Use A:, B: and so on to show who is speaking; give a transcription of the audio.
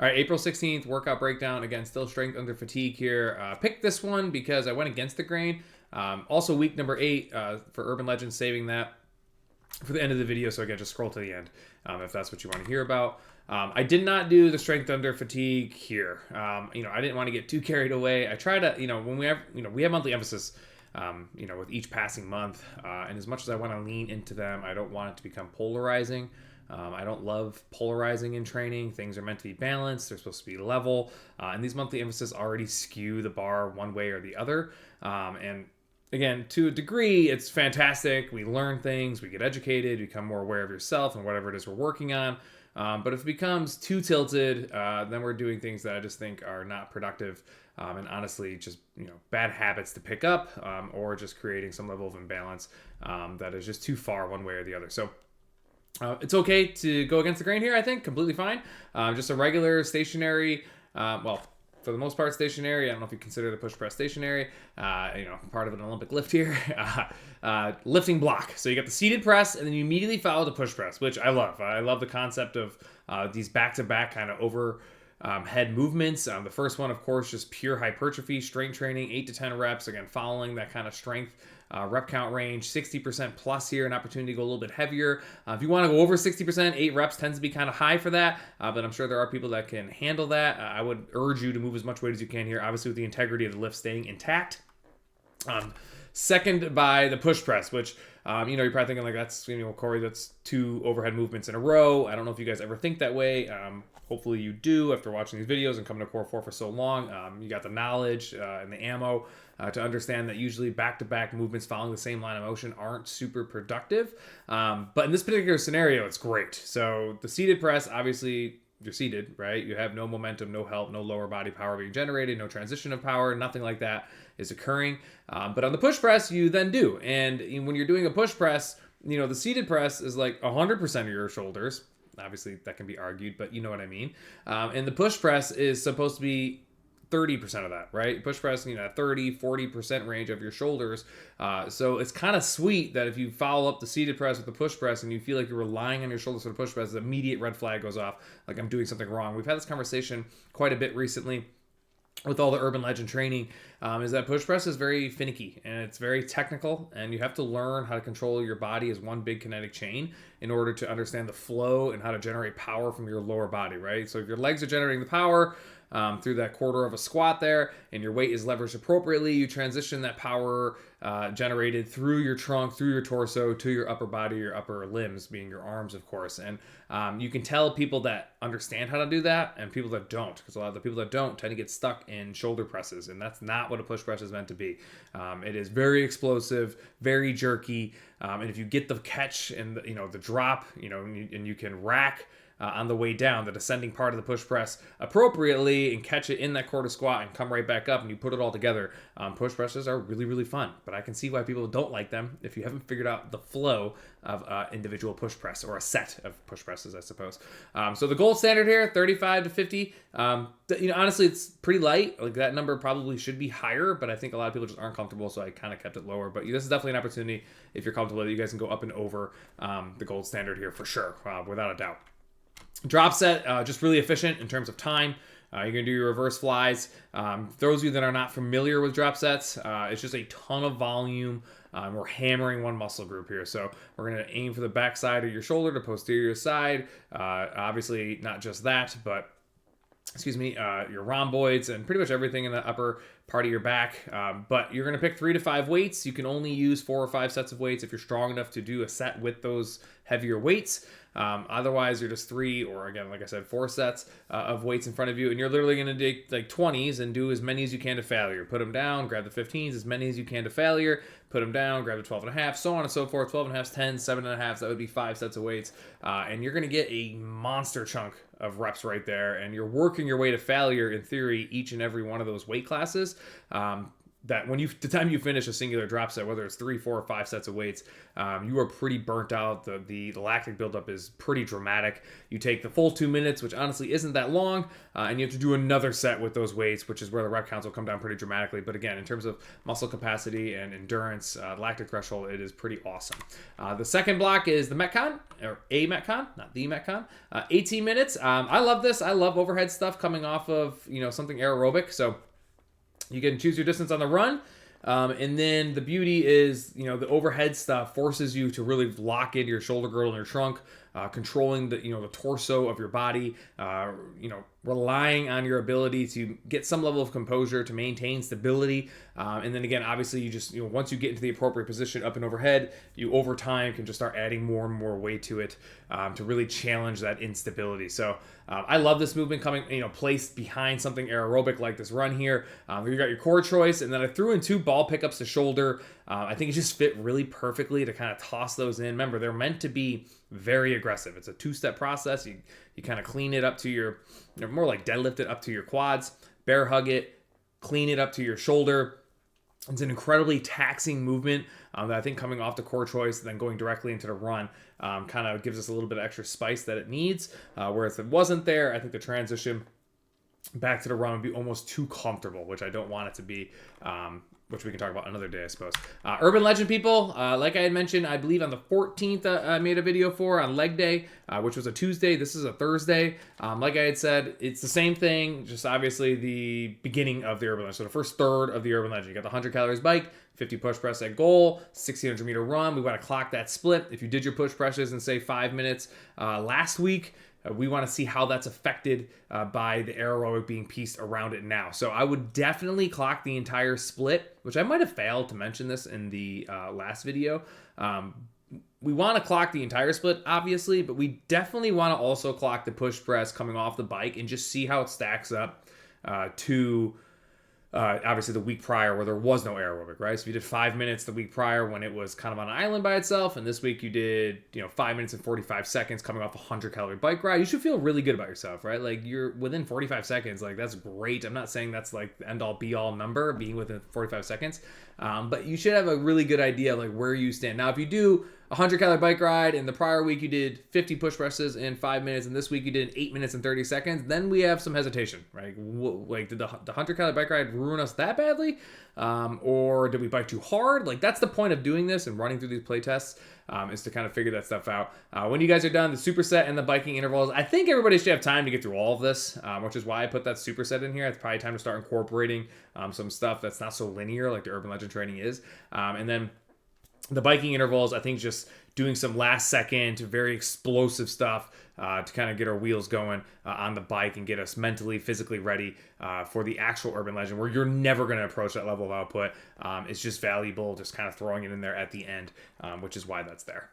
A: All right, April 16th, workout breakdown. Again, still strength under fatigue here. Picked this one because I went against the grain. Also, week number 8 for Urban Legends, saving that for the end of the video. So again, just scroll to the end if that's what you want to hear about. I did not do the strength under fatigue here. I didn't want to get too carried away. I try to, when we have monthly emphasis, with each passing month. And as much as I want to lean into them, I don't want it to become polarizing. I don't love polarizing in training. Things are meant to be balanced. They're supposed to be level. And these monthly emphasis already skew the bar one way or the other. And again, to a degree, it's fantastic. We learn things, we get educated, become more aware of yourself and whatever it is we're working on. But if it becomes too tilted, then we're doing things that I just think are not productive. And honestly, just bad habits to pick up, or just creating some level of imbalance that is just too far one way or the other. So it's okay to go against the grain here, I think. Completely fine. Just a regular stationary, for the most part stationary. I don't know if you consider the push press stationary, part of an Olympic lift here. Lifting block. So you got the seated press, and then you immediately follow the push press, which I love. I love the concept of these back-to-back kind of head movements. The first one, of course, just pure hypertrophy, strength training, 8 to 10 reps. Again, following that kind of strength rep count range, 60% plus here, an opportunity to go a little bit heavier. If you want to go over 60%, 8 reps tends to be kind of high for that, but I'm sure there are people that can handle that. I would urge you to move as much weight as you can here, obviously with the integrity of the lift staying intact. Second by the push press, which, you're probably thinking like, that's, Corey, that's 2 overhead movements in a row. I don't know if you guys ever think that way. Hopefully you do after watching these videos and coming to Core 4 for so long. You got the knowledge and the ammo to understand that usually back-to-back movements following the same line of motion aren't super productive. But in this particular scenario, it's great. So the seated press, obviously, you're seated, right? You have no momentum, no help, no lower body power being generated, no transition of power, nothing like that is occurring. But on the push press, you then do. And when you're doing a push press, the seated press is like 100% of your shoulders. Obviously, that can be argued, but you know what I mean. And the push press is supposed to be 30% of that, right? Push press, 30, 40% range of your shoulders. So it's kind of sweet that if you follow up the seated press with the push press and you feel like you're relying on your shoulders for the push press, the immediate red flag goes off, like I'm doing something wrong. We've had this conversation quite a bit recently with all the Urban Legend training, is that push press is very finicky and it's very technical, and you have to learn how to control your body as one big kinetic chain in order to understand the flow and how to generate power from your lower body, right? So if your legs are generating the power through that quarter of a squat there, and your weight is leveraged appropriately, you transition that power generated through your trunk, through your torso, to your upper body, your upper limbs, being your arms, of course. And you can tell people that understand how to do that and people that don't, because a lot of the people that don't tend to get stuck in shoulder presses, and that's not what a push press is meant to be. It is very explosive, very jerky, and if you get the catch and the drop, and you can rack on the way down, the descending part of the push press appropriately, and catch it in that quarter squat and come right back up, and you put it all together. Push presses are really, really fun, but I can see why people don't like them if you haven't figured out the flow of individual push press, or a set of push presses, I suppose. So the gold standard here, 35 to 50. Honestly, it's pretty light. Like, that number probably should be higher, but I think a lot of people just aren't comfortable, so I kind of kept it lower. But this is definitely an opportunity, if you're comfortable with it, you guys can go up and over the gold standard here for sure, without a doubt. Drop set, just really efficient in terms of time. You're going to do your reverse flies. Those of you that are not familiar with drop sets, it's just a ton of volume. We're hammering one muscle group here. So we're going to aim for the back side of your shoulder, the posterior side. Obviously, not just that, but your rhomboids and pretty much everything in the upper part of your back. But you're going to pick 3 to 5 weights. You can only use 4 or 5 sets of weights if you're strong enough to do a set with those heavier weights. Otherwise, you're just 3, or again, like I said, 4 sets of weights in front of you, and you're literally going to take like 20s and do as many as you can to failure. Put them down, grab the 15s, as many as you can to failure. Put them down, grab the 12 and a half, so on and so forth. 12 and a half, 10, 7 and a half. That would be 5 sets of weights, and you're going to get a monster chunk of reps right there, and you're working your way to failure in theory each and every one of those weight classes. that when the time you finish a singular drop set, whether it's 3, 4, or 5 sets of weights, you are pretty burnt out. The lactic buildup is pretty dramatic. You take the full 2 minutes, which honestly isn't that long, and you have to do another set with those weights, which is where the rep counts will come down pretty dramatically. But again, in terms of muscle capacity and endurance, lactic threshold, it is pretty awesome. The second block is the Metcon, or a Metcon, not the Metcon. 18 minutes. I love this. I love overhead stuff coming off of something aerobic. So you can choose your distance on the run. And then the beauty is, the overhead stuff forces you to really lock into your shoulder girdle and your trunk, controlling the torso of your body, relying on your ability to get some level of composure to maintain stability. And then again, obviously you just, once you get into the appropriate position up and overhead, you over time can just start adding more and more weight to it to really challenge that instability. So I love this movement coming, placed behind something aerobic like this run here. You got your core choice, and then I threw in 2 ball pickups to shoulder. I think it just fit really perfectly to kind of toss those in. Remember, they're meant to be very aggressive. It's a 2-step process. You kind of clean it up to your, more like deadlift it up to your quads, bear hug it, clean it up to your shoulder. It's an incredibly taxing movement that I think coming off the core choice and then going directly into the run kind of gives us a little bit of extra spice that it needs. Whereas if it wasn't there, I think the transition back to the run would be almost too comfortable, which I don't want it to be, which we can talk about another day, I suppose. Urban Legend people, like I had mentioned, I believe on the 14th I made a video for on leg day, which was a Tuesday. This is a Thursday. Like I had said, it's the same thing, just obviously the beginning of the Urban Legend. So the first third of the Urban Legend. You got the 100 calories bike, 50 push press at goal, 1600 meter run. We want to clock that split. If you did your push presses in say 5 minutes last week, we want to see how that's affected by the aerobic being pieced around it now. So I would definitely clock the entire split, which I might have failed to mention this in the last video. We want to clock the entire split, obviously, but we definitely want to also clock the push press coming off the bike and just see how it stacks up to obviously the week prior where there was no aerobic, right? So if you did 5 minutes the week prior when it was kind of on an island by itself, and this week you did 5 minutes and 45 seconds coming off a 100 calorie bike ride, you should feel really good about yourself, right? Like you're within 45 seconds, like that's great. I'm not saying that's like the end all be all number being within 45 seconds, but you should have a really good idea of like where you stand. Now if you do a 100 calorie bike ride and the prior week you did 50 push presses in 5 minutes and this week you did 8 minutes and 30 seconds, then we have some hesitation, right? Like did the 100 calorie bike ride ruin us that badly? Or did we bike too hard? Like that's the point of doing this and running through these play tests, is to kind of figure that stuff out. When you guys are done, the superset and the biking intervals, I think everybody should have time to get through all of this, which is why I put that superset in here. It's probably time to start incorporating some stuff that's not so linear like the Urban Legend training is. And then the biking intervals, I think just doing some last second, very explosive stuff to kind of get our wheels going on the bike and get us mentally, physically ready for the actual Urban Legend where you're never going to approach that level of output. It's just valuable just kind of throwing it in there at the end, which is why that's there.